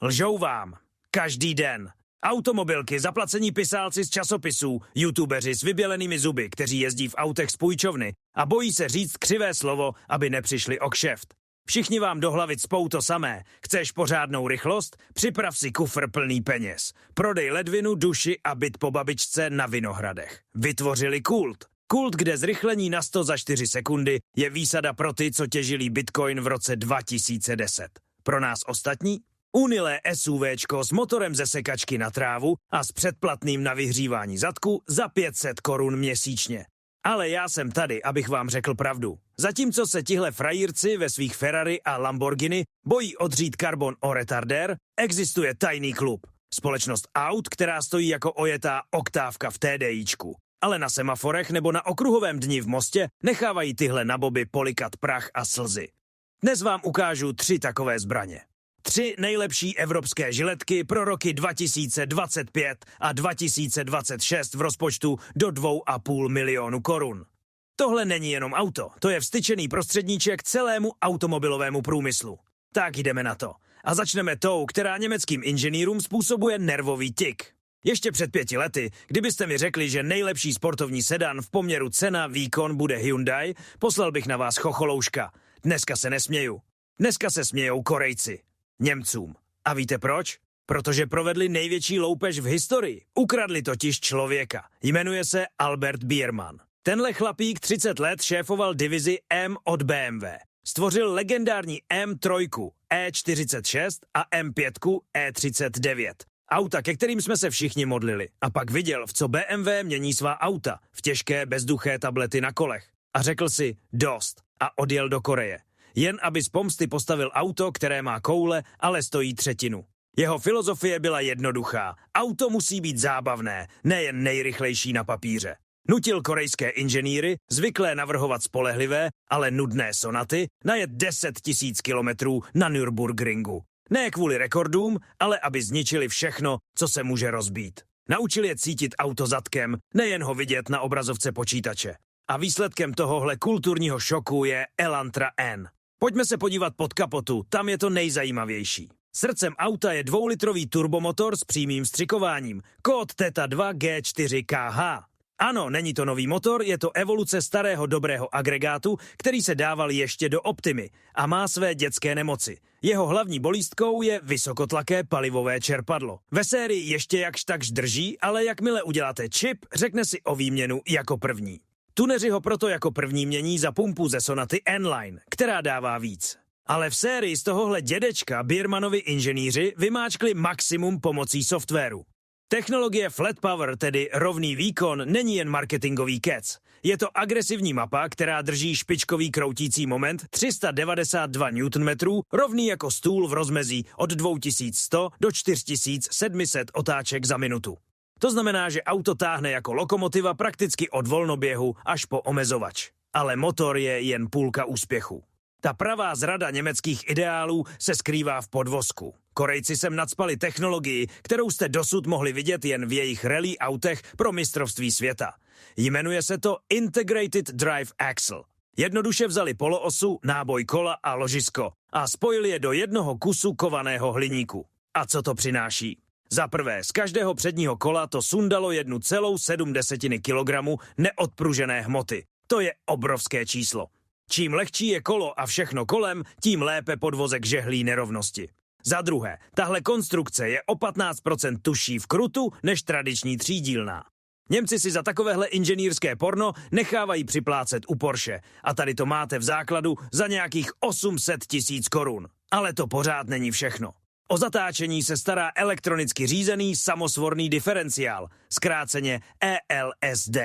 Lžou vám. Každý den. Automobilky, zaplacení pisálci z časopisů, youtubeři s vybělenými zuby, kteří jezdí v autech z půjčovny a bojí se říct křivé slovo, aby nepřišli o kšeft. Všichni vám do hlavy cpou to samé. Chceš pořádnou rychlost? Připrav si kufr plný peněz. Prodej ledvinu, duši a byt po babičce na Vinohradech. Vytvořili kult. Kult, kde zrychlení na 100 za 4 sekundy je výsada pro ty, co těžili Bitcoin v roce 2010. Pro nás ostatní? Unilé SUVčko s motorem ze sekačky na trávu a s předplatným na vyhřívání zadku za 500 korun měsíčně. Ale já jsem tady, abych vám řekl pravdu. Zatímco se tihle frajírci ve svých Ferrari a Lamborghini bojí odřít karbon o retardér, existuje tajný klub. Společnost aut, která stojí jako ojetá oktávka v TDIčku. Ale na semaforech nebo na okruhovém dni v Mostě nechávají tyhle naboby polikat prach a slzy. Dnes vám ukážu 3 takové zbraně. 3 nejlepší evropské žiletky pro roky 2025 a 2026 v rozpočtu do 2,5 milionu korun. Tohle není jenom auto, to je vstyčený prostředníček celému automobilovému průmyslu. Tak jdeme na to. A začneme tou, která německým inženýrům způsobuje nervový tik. Ještě před 5 lety, kdybyste mi řekli, že nejlepší sportovní sedan v poměru cena-výkon bude Hyundai, poslal bych na vás chocholouška. Dneska se nesměju. Dneska se smějou Korejci. Němcům. A víte proč? Protože provedli největší loupež v historii. Ukradli totiž člověka. Jmenuje se Albert Biermann. Tenhle chlapík 30 let šéfoval divizi M od BMW. Stvořil legendární M3, E46 a M5, E39. Auta, ke kterým jsme se všichni modlili. A pak viděl, v co BMW mění svá auta. V těžké, bezduché tablety na kolech. A řekl si dost. A odjel do Koreje. Jen aby z pomsty postavil auto, které má koule, ale stojí 1/3. Jeho filozofie byla jednoduchá. Auto musí být zábavné, nejen nejrychlejší na papíře. Nutil korejské inženýry, zvyklé navrhovat spolehlivé, ale nudné sonaty, najet 10 000 kilometrů na Nürburgringu. Ne kvůli rekordům, ale aby zničili všechno, co se může rozbít. Naučil je cítit auto zadkem, nejen ho vidět na obrazovce počítače. A výsledkem tohohle kulturního šoku je Elantra N. Pojďme se podívat pod kapotu, tam je to nejzajímavější. Srdcem auta je 2litrový turbomotor s přímým vstřikováním, kód Theta 2 G4KH. Ano, není to nový motor, je to evoluce starého dobrého agregátu, který se dával ještě do Optimy a má své dětské nemoci. Jeho hlavní bolístkou je vysokotlaké palivové čerpadlo. Ve sérii ještě jakž takž drží, ale jakmile uděláte čip, řekne si o výměnu jako první. Tuneři ho proto jako první mění za pumpu ze Sonaty N-Line, která dává víc. Ale v sérii z tohohle dědečka Biermannovi inženýři vymáčkli maximum pomocí softwaru. Technologie Flat Power, tedy rovný výkon, není jen marketingový kec. Je to agresivní mapa, která drží špičkový kroutící moment 392 Nm, rovný jako stůl v rozmezí od 2100 do 4700 otáček za minutu. To znamená, že auto táhne jako lokomotiva prakticky od volnoběhu až po omezovač. Ale motor je jen půlka úspěchu. Ta pravá zrada německých ideálů se skrývá v podvozku. Korejci sem nacpali technologii, kterou jste dosud mohli vidět jen v jejich rally autech pro mistrovství světa. Jmenuje se to Integrated Drive Axle. Jednoduše vzali poloosu, náboj kola a ložisko a spojili je do jednoho kusu kovaného hliníku. A co to přináší? Za prvé, z každého předního kola to sundalo 1,7 kilogramu neodpružené hmoty. To je obrovské číslo. Čím lehčí je kolo a všechno kolem, tím lépe podvozek žehlí nerovnosti. Za druhé, tahle konstrukce je o 15% tužší v krutu než tradiční třídílná. Němci si za takovéhle inženýrské porno nechávají připlácet u Porsche a tady to máte v základu za nějakých 800 000 korun. Ale to pořád není všechno. O zatáčení se stará elektronicky řízený samosvorný diferenciál, zkráceně ELSD.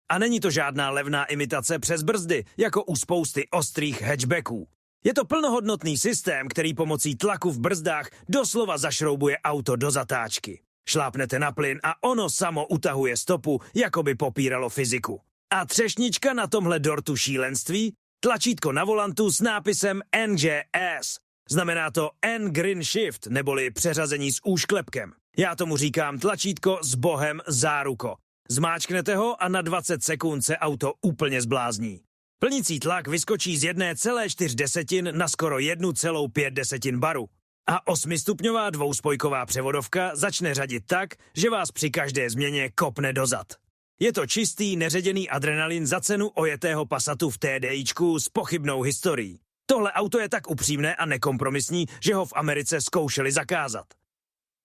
A není to žádná levná imitace přes brzdy, jako u spousty ostrých hatchbacků. Je to plnohodnotný systém, který pomocí tlaku v brzdách doslova zašroubuje auto do zatáčky. Šlápnete na plyn a ono samo utahuje stopu, jako by popíralo fyziku. A třešnička na tomhle dortu šílenství? Tlačítko na volantu s nápisem NGS. Znamená to N-Green Shift, neboli přeřazení s úšklepkem. Já tomu říkám tlačítko s bohem záruko. Zmáčknete ho a na 20 sekund se auto úplně zblázní. Plnicí tlak vyskočí z 1,4 na skoro 1,5 baru. A 8stupňová dvouspojková převodovka začne řadit tak, že vás při každé změně kopne dozad. Je to čistý, neředěný adrenalin za cenu ojetého Passatu v TDIčku s pochybnou historií. Tohle auto je tak upřímné a nekompromisní, že ho v Americe zkoušeli zakázat.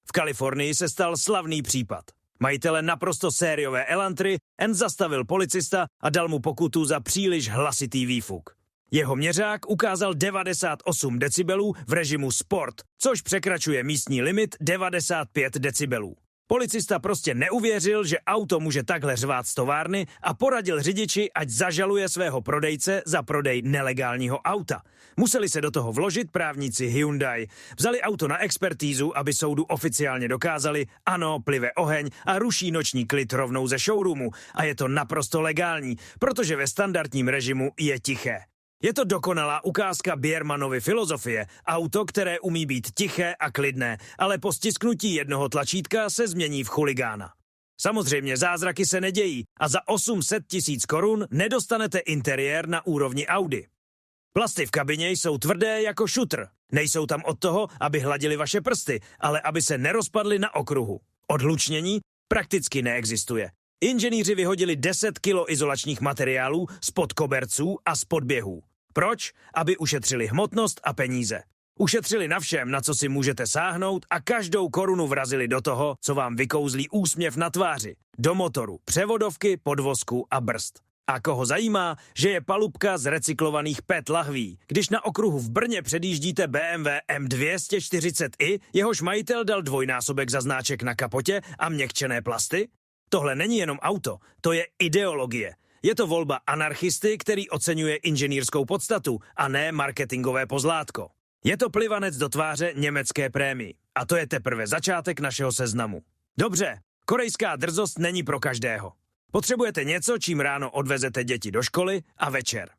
V Kalifornii se stal slavný případ. Majitele naprosto sériové Elantry jen zastavil policista a dal mu pokutu za příliš hlasitý výfuk. Jeho měřák ukázal 98 decibelů v režimu Sport, což překračuje místní limit 95 decibelů. Policista prostě neuvěřil, že auto může takhle řvát z továrny a poradil řidiči, ať zažaluje svého prodejce za prodej nelegálního auta. Museli se do toho vložit právníci Hyundai. Vzali auto na expertízu, aby soudu oficiálně dokázali, ano, plive oheň a ruší noční klid rovnou ze showroomu. A je to naprosto legální, protože ve standardním režimu je tiché. Je to dokonalá ukázka Biermannovy filozofie, auto, které umí být tiché a klidné, ale po stisknutí jednoho tlačítka se změní v chuligána. Samozřejmě zázraky se nedějí a za 800 000 korun nedostanete interiér na úrovni Audi. Plasty v kabině jsou tvrdé jako šutr. Nejsou tam od toho, aby hladili vaše prsty, ale aby se nerozpadly na okruhu. Odhlučnění prakticky neexistuje. Inženýři vyhodili 10 kilo izolačních materiálů spod koberců a spod běhů. Proč? Aby ušetřili hmotnost a peníze. Ušetřili na všem, na co si můžete sáhnout a každou korunu vrazili do toho, co vám vykouzlí úsměv na tváři. Do motoru, převodovky, podvozku a brzd. A koho zajímá, že je palubka z recyklovaných PET lahví. Když na okruhu v Brně předjíždíte BMW M240i, jehož majitel dal dvojnásobek za znáček na kapotě a měkčené plasty? Tohle není jenom auto, to je ideologie. Je to volba anarchisty, který oceňuje inženýrskou podstatu a ne marketingové pozlátko. Je to plivanec do tváře německé prémii. A to je teprve začátek našeho seznamu. Dobře, korejská drzost není pro každého. Potřebujete něco, čím ráno odvezete děti do školy a večer.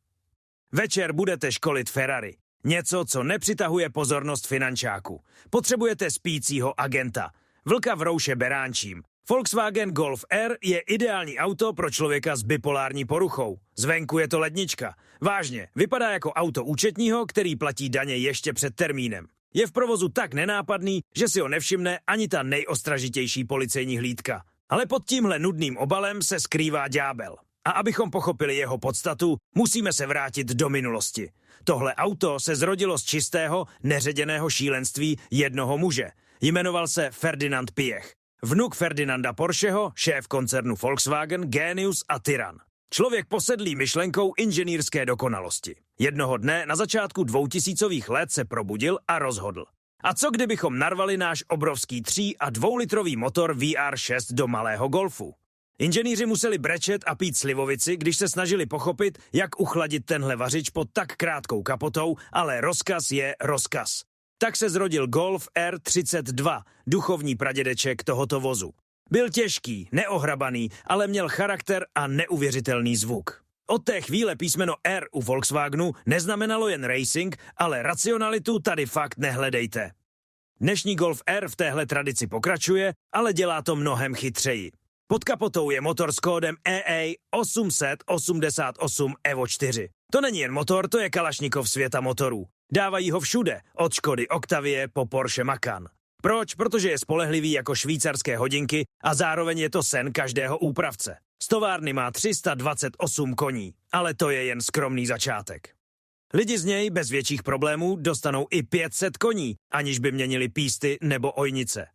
Večer budete školit Ferrari. Něco, co nepřitahuje pozornost finančáku. Potřebujete spícího agenta. Vlka v rouše beránčím. Volkswagen Golf R je ideální auto pro člověka s bipolární poruchou. Zvenku je to lednička. Vážně, vypadá jako auto účetního, který platí daně ještě před termínem. Je v provozu tak nenápadný, že si ho nevšimne ani ta nejostražitější policejní hlídka. Ale pod tímhle nudným obalem se skrývá ďábel. A abychom pochopili jeho podstatu, musíme se vrátit do minulosti. Tohle auto se zrodilo z čistého, neředěného šílenství jednoho muže. Jmenoval se Ferdinand Piech. Vnuk Ferdinanda Porscheho, šéf koncernu Volkswagen, génius a tyran. Člověk posedlý myšlenkou inženýrské dokonalosti. Jednoho dne na začátku 2000. let se probudil a rozhodl. A co kdybychom narvali náš obrovský 3 a 2-litrový motor VR6 do malého Golfu? Inženýři museli brečet a pít slivovici, když se snažili pochopit, jak uchladit tenhle vařič pod tak krátkou kapotou, ale rozkaz je rozkaz. Tak se zrodil Golf R32, duchovní pradědeček tohoto vozu. Byl těžký, neohrabaný, ale měl charakter a neuvěřitelný zvuk. Od té chvíle písmeno R u Volkswagenu neznamenalo jen racing, ale racionalitu tady fakt nehledejte. Dnešní Golf R v téhle tradici pokračuje, ale dělá to mnohem chytřeji. Pod kapotou je motor s kódem EA 888 Evo 4. To není jen motor, to je Kalašnikov světa motorů. Dávají ho všude, od Škody Octavie po Porsche Macan. Proč? Protože je spolehlivý jako švýcarské hodinky a zároveň je to sen každého úpravce. Z továrny má 328 koní, ale to je jen skromný začátek. Lidi z něj bez větších problémů dostanou i 500 koní, aniž by měnili písty nebo ojnice.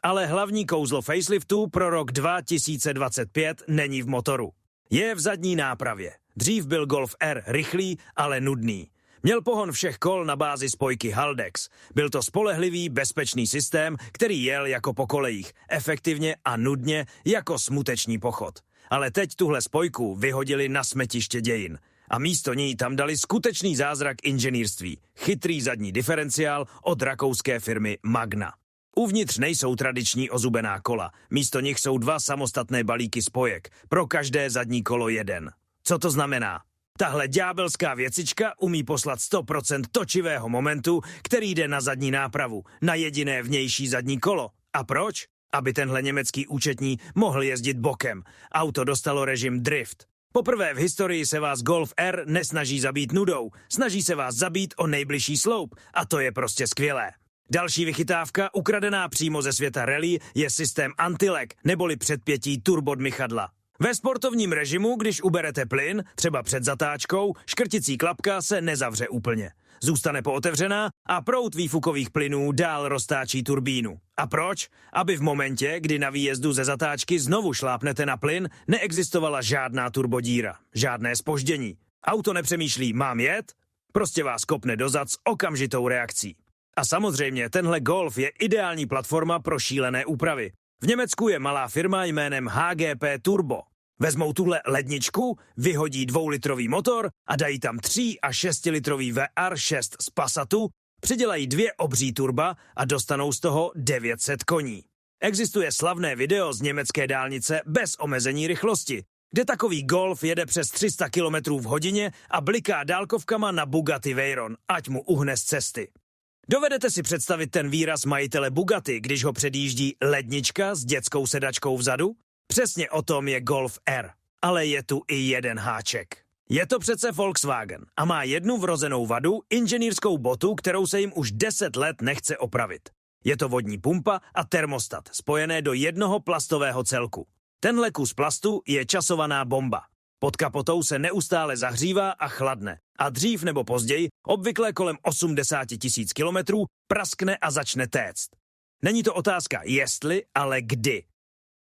Ale hlavní kouzlo faceliftu pro rok 2025 není v motoru. Je v zadní nápravě. Dřív byl Golf R rychlý, ale nudný. Měl pohon všech kol na bázi spojky Haldex. Byl to spolehlivý, bezpečný systém, který jel jako po kolejích, efektivně a nudně jako smuteční pochod. Ale teď tuhle spojku vyhodili na smetiště dějin. A místo ní tam dali skutečný zázrak inženýrství. Chytrý zadní diferenciál od rakouské firmy Magna. Uvnitř nejsou tradiční ozubená kola. Místo nich jsou 2 samostatné balíky spojek. Pro každé zadní kolo jeden. Co to znamená? Tahle ďábelská věcička umí poslat 100% točivého momentu, který jde na zadní nápravu, na jediné vnější zadní kolo. A proč? Aby tenhle německý účetní mohl jezdit bokem. Auto dostalo režim drift. Poprvé v historii se vás Golf R nesnaží zabít nudou, snaží se vás zabít o nejbližší sloup a to je prostě skvělé. Další vychytávka, ukradená přímo ze světa rally, je systém anti-lag, neboli předpětí turbodmychadla. Ve sportovním režimu, když uberete plyn, třeba před zatáčkou, škrticí klapka se nezavře úplně. Zůstane pootevřená a proud výfukových plynů dál roztáčí turbínu. A proč? Aby v momentě, kdy na výjezdu ze zatáčky znovu šlápnete na plyn, neexistovala žádná turbodíra, žádné zpoždění. Auto nepřemýšlí, mám jet? Prostě vás kopne dozad s okamžitou reakcí. A samozřejmě tenhle Golf je ideální platforma pro šílené úpravy. V Německu je malá firma jménem HGP Turbo. Vezmou tuhle ledničku, vyhodí 2litrový motor a dají tam 3 a 6litrový VR6 z Passatu, přidělají 2 obří turba a dostanou z toho 900 koní. Existuje slavné video z německé dálnice bez omezení rychlosti, kde takový Golf jede přes 300 km v hodině a bliká dálkovkama na Bugatti Veyron, ať mu uhne z cesty. Dovedete si představit ten výraz majitele Bugatti, když ho předjíždí lednička s dětskou sedačkou vzadu? Přesně o tom je Golf R. Ale je tu i jeden háček. Je to přece Volkswagen a má jednu vrozenou vadu, inženýrskou botu, kterou se jim už 10 let nechce opravit. Je to vodní pumpa a termostat, spojené do jednoho plastového celku. Tenhle kus plastu je časovaná bomba. Pod kapotou se neustále zahřívá a chladne. A dřív nebo později, obvykle kolem 80 000 kilometrů, praskne a začne téct. Není to otázka jestli, ale kdy.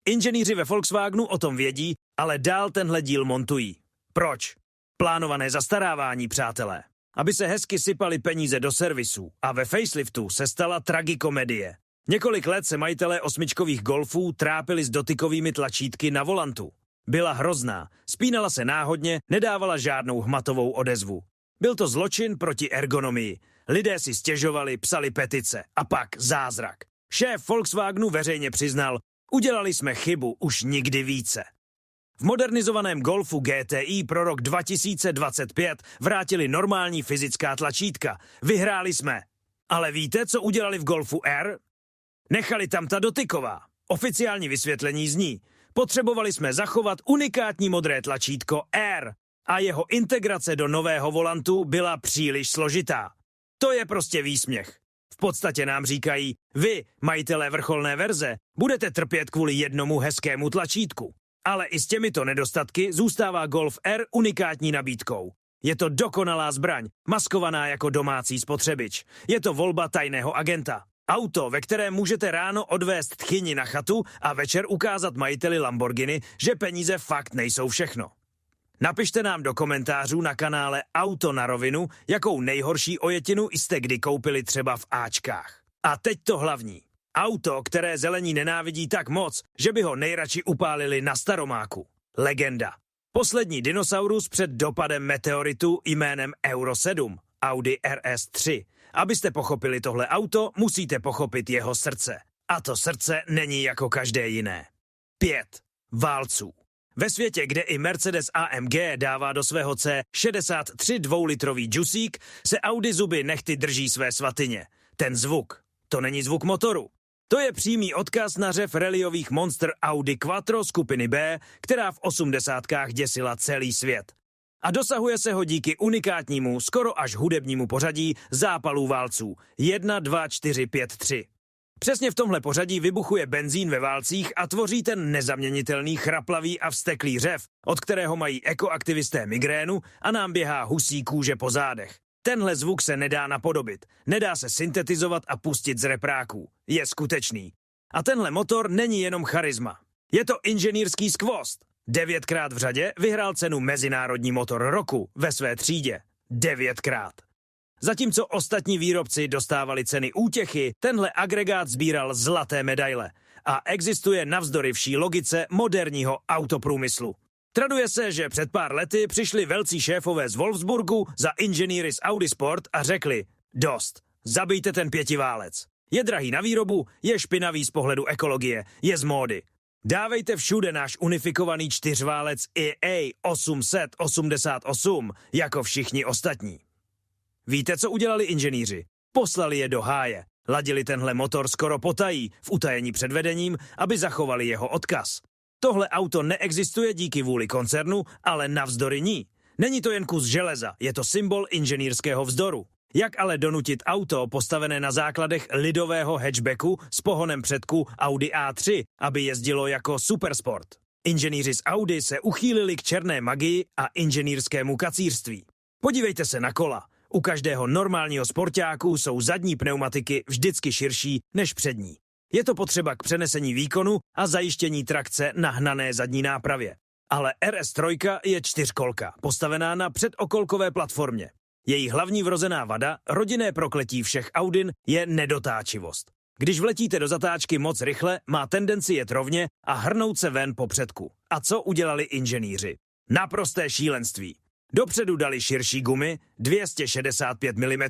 Inženýři ve Volkswagenu o tom vědí, ale dál tenhle díl montují. Proč? Plánované zastarávání, přátelé. Aby se hezky sypaly peníze do servisů a ve faceliftu se stala tragikomedie. Několik let se majitelé osmičkových Golfů trápili s dotykovými tlačítky na volantu. Byla hrozná, spínala se náhodně, nedávala žádnou hmatovou odezvu. Byl to zločin proti ergonomii. Lidé si stěžovali, psali petice a pak zázrak. Šéf Volkswagenu veřejně přiznal, udělali jsme chybu už nikdy více. V modernizovaném Golfu GTI pro rok 2025 vrátili normální fyzická tlačítka. Vyhráli jsme. Ale víte, co udělali v Golfu R? Nechali tam ta dotyková. Oficiální vysvětlení zní: potřebovali jsme zachovat unikátní modré tlačítko R a jeho integrace do nového volantu byla příliš složitá. To je prostě výsměch. V podstatě nám říkají, vy, majitelé vrcholné verze, budete trpět kvůli jednomu hezkému tlačítku. Ale i s těmito nedostatky zůstává Golf R unikátní nabídkou. Je to dokonalá zbraň, maskovaná jako domácí spotřebič. Je to volba tajného agenta. Auto, ve kterém můžete ráno odvést tchyni na chatu a večer ukázat majiteli Lamborghini, že peníze fakt nejsou všechno. Napište nám do komentářů na kanále Auto na rovinu, jakou nejhorší ojetinu jste kdy koupili třeba v Ačkách. A teď to hlavní. Auto, které zelení nenávidí tak moc, že by ho nejradši upálili na Staromáku. Legenda. Poslední dinosaurus před dopadem meteoritu jménem Euro 7, Audi RS3. Abyste pochopili tohle auto, musíte pochopit jeho srdce. A to srdce není jako každé jiné. 5 válců. Ve světě, kde i Mercedes AMG dává do svého C63 dvoulitrový džusík, se Audi zuby nehty drží své svatyně. Ten zvuk, to není zvuk motoru. To je přímý odkaz na řev rallyových monster Audi Quattro skupiny B, která v 80kách děsila celý svět. A dosahuje se ho díky unikátnímu, skoro až hudebnímu pořadí zápalů válců 1, 2, 4, 5, 3. Přesně v tomhle pořadí vybuchuje benzín ve válcích a tvoří ten nezaměnitelný chraplavý a vzteklý řev, od kterého mají ekoaktivisté migrénu a nám běhá husí kůže po zádech. Tenhle zvuk se nedá napodobit, nedá se syntetizovat a pustit z repráků. Je skutečný. A tenhle motor není jenom charisma. Je to inženýrský skvost. 9krát v řadě vyhrál cenu Mezinárodní motor roku ve své třídě. 9krát. Zatímco ostatní výrobci dostávali ceny útěchy, tenhle agregát sbíral zlaté medaile a existuje navzdory vší logice moderního autoprůmyslu. Traduje se, že před pár lety přišli velcí šéfové z Wolfsburgu za inženýry z Audi Sport a řekli: dost, zabijte ten pětiválec. Je drahý na výrobu, je špinavý z pohledu ekologie, je z módy. Dávejte všude náš unifikovaný čtyřválec EA 888 jako všichni ostatní. Víte, co udělali inženýři? Poslali je do háje. Ladili tenhle motor skoro potají, v utajení před vedením, aby zachovali jeho odkaz. Tohle auto neexistuje díky vůli koncernu, ale navzdory ní. Není to jen kus železa, je to symbol inženýrského vzdoru. Jak ale donutit auto postavené na základech lidového hatchbacku s pohonem předku Audi A3, aby jezdilo jako supersport? Inženýři z Audi se uchýlili k černé magii a inženýrskému kacířství. Podívejte se na kola. U každého normálního sportáku jsou zadní pneumatiky vždycky širší než přední. Je to potřeba k přenesení výkonu a zajištění trakce na hnané zadní nápravě. Ale RS3 je čtyřkolka, postavená na předokolkové platformě. Její hlavní vrozená vada, rodinné prokletí všech Audin, je nedotáčivost. Když vletíte do zatáčky moc rychle, má tendenci jet rovně a hrnout se ven po předku. A co udělali inženýři? Naprosté šílenství. Dopředu dali širší gumy 265 mm,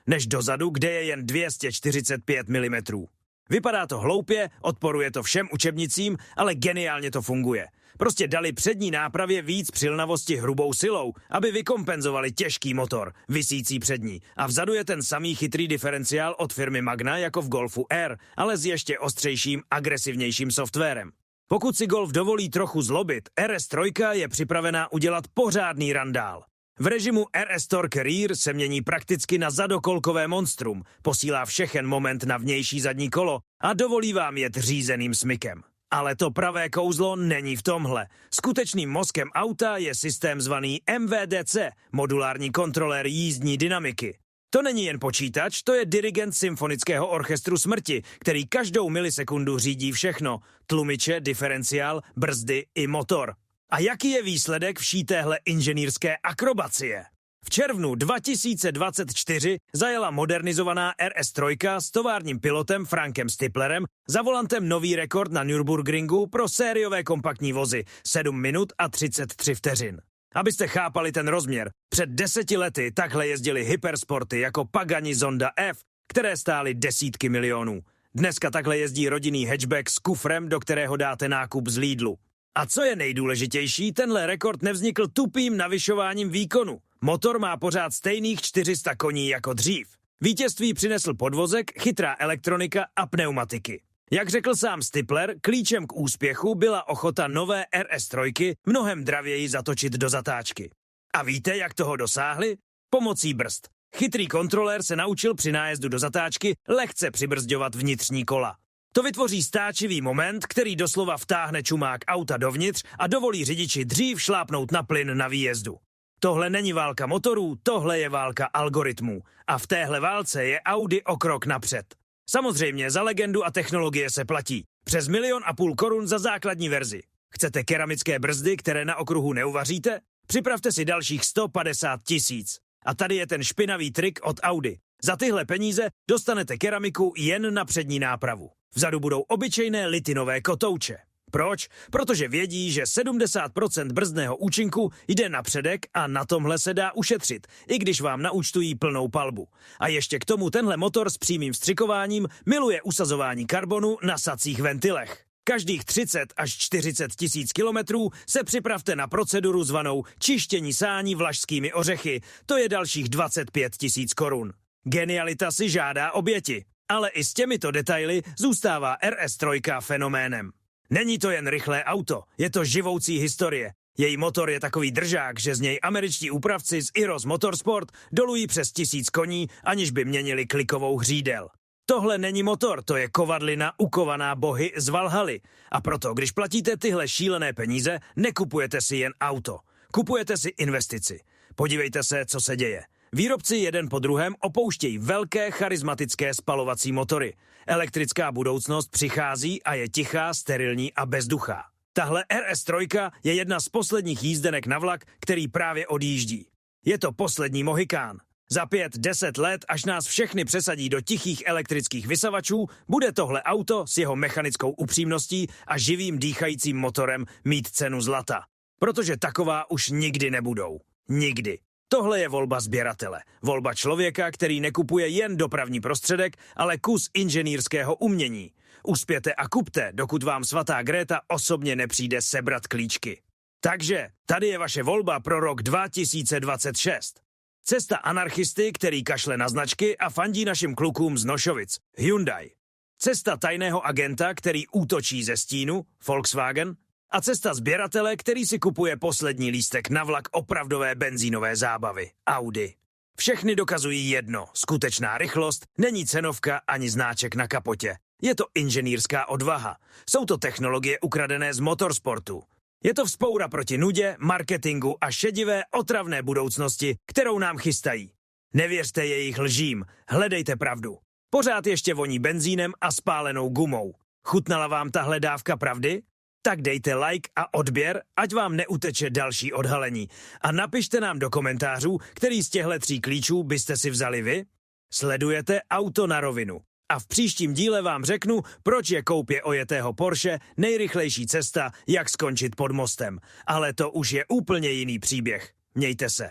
než dozadu, kde je jen 245 mm. Vypadá to hloupě, odporuje to všem učebnicím, ale geniálně to funguje. Prostě dali přední nápravě víc přilnavosti hrubou silou, aby vykompenzovali těžký motor, visící přední. A vzadu je ten samý chytrý diferenciál od firmy Magna jako v Golfu R, ale s ještě ostřejším, agresivnějším softwarem. Pokud si Golf dovolí trochu zlobit, RS3 je připravená udělat pořádný randál. V režimu RS Torque Rear se mění prakticky na zadokolkové monstrum, posílá všechen moment na vnější zadní kolo a dovolí vám jet řízeným smykem. Ale to pravé kouzlo není v tomhle. Skutečným mozkem auta je systém zvaný MVDC, modulární kontrolér jízdní dynamiky. To není jen počítač, to je dirigent symfonického orchestru smrti, který každou milisekundu řídí všechno. Tlumiče, diferenciál, brzdy i motor. A jaký je výsledek vší téhle inženýrské akrobacie? V červnu 2024 zajela modernizovaná RS3 s továrním pilotem Frankem Stiflerem za volantem nový rekord na Nürburgringu pro sériové kompaktní vozy 7 minut a 33 vteřin. Abyste chápali ten rozměr, před 10 lety takhle jezdili hypersporty jako Pagani Zonda F, které stály desítky milionů. Dneska takhle jezdí rodinný hatchback s kufrem, do kterého dáte nákup z Lidlu. A co je nejdůležitější, tenhle rekord nevznikl tupým navyšováním výkonu. Motor má pořád stejných 400 koní jako dřív. Vítězství přinesl podvozek, chytrá elektronika a pneumatiky. Jak řekl sám Stifler, klíčem k úspěchu byla ochota nové RS3 mnohem dravěji zatočit do zatáčky. A víte, jak toho dosáhli? Pomocí brzd. Chytrý kontrolér se naučil při nájezdu do zatáčky lehce přibrzďovat vnitřní kola. To vytvoří stáčivý moment, který doslova vtáhne čumák auta dovnitř a dovolí řidiči dřív šlápnout na plyn na výjezdu. Tohle není válka motorů, tohle je válka algoritmů. A v téhle válce je Audi o krok napřed. Samozřejmě za legendu a technologie se platí. Přes 1,5 milionu korun za základní verzi. Chcete keramické brzdy, které na okruhu neuvaříte? Připravte si dalších 150 000. A tady je ten špinavý trik od Audi. Za tyhle peníze dostanete keramiku jen na přední nápravu. Vzadu budou obyčejné litinové kotouče. Proč? Protože vědí, že 70% brzdného účinku jde na předek a na tomhle se dá ušetřit, i když vám naúčtují plnou palbu. A ještě k tomu tenhle motor s přímým vstřikováním miluje usazování karbonu na sacích ventilech. Každých 30 až 40 000 kilometrů se připravte na proceduru zvanou čištění sání vlašskými ořechy. To je dalších 25 000 korun. Genialita si žádá oběti. Ale i s těmito detaily zůstává RS3 fenoménem. Není to jen rychlé auto, je to živoucí historie. Její motor je takový držák, že z něj američtí úpravci z Iros Motorsport dolují přes 1000 koní, aniž by měnili klikovou hřídel. Tohle není motor, to je kovadlina ukovaná bohy z Valhaly. A proto, když platíte tyhle šílené peníze, nekupujete si jen auto. Kupujete si investici. Podívejte se, co se děje. Výrobci jeden po druhém opouštějí velké charismatické spalovací motory. Elektrická budoucnost přichází a je tichá, sterilní a bezduchá. Tahle RS3 je jedna z posledních jízdenek na vlak, který právě odjíždí. Je to poslední mohikán. Za 5-10 let, až nás všechny přesadí do tichých elektrických vysavačů, bude tohle auto s jeho mechanickou upřímností a živým dýchajícím motorem mít cenu zlata. Protože taková už nikdy nebudou. Nikdy. Tohle je volba sběratele. Volba člověka, který nekupuje jen dopravní prostředek, ale kus inženýrského umění. Uspěte a kupte, dokud vám svatá Gréta osobně nepřijde sebrat klíčky. Takže tady je vaše volba pro rok 2026. Cesta anarchisty, který kašle na značky a fandí našim klukům z Nošovic, Hyundai. Cesta tajného agenta, který útočí ze stínu, Volkswagen. A cesta sběratele, který si kupuje poslední lístek na vlak opravdové benzínové zábavy, Audi. Všechny dokazují jedno, skutečná rychlost není cenovka ani znáček na kapotě. Je to inženýrská odvaha. Jsou to technologie ukradené z motorsportu. Je to vzpoura proti nudě, marketingu a šedivé otravné budoucnosti, kterou nám chystají. Nevěřte jejich lžím, hledejte pravdu. Pořád ještě voní benzínem a spálenou gumou. Chutnala vám tahle dávka pravdy? Tak dejte like a odběr, ať vám neuteče další odhalení. A napište nám do komentářů, který z těchto 3 klíčů byste si vzali vy. Sledujete Auto na rovinu. A v příštím díle vám řeknu, proč je koupě ojetého Porsche nejrychlejší cesta, jak skončit pod mostem. Ale to už je úplně jiný příběh. Mějte se.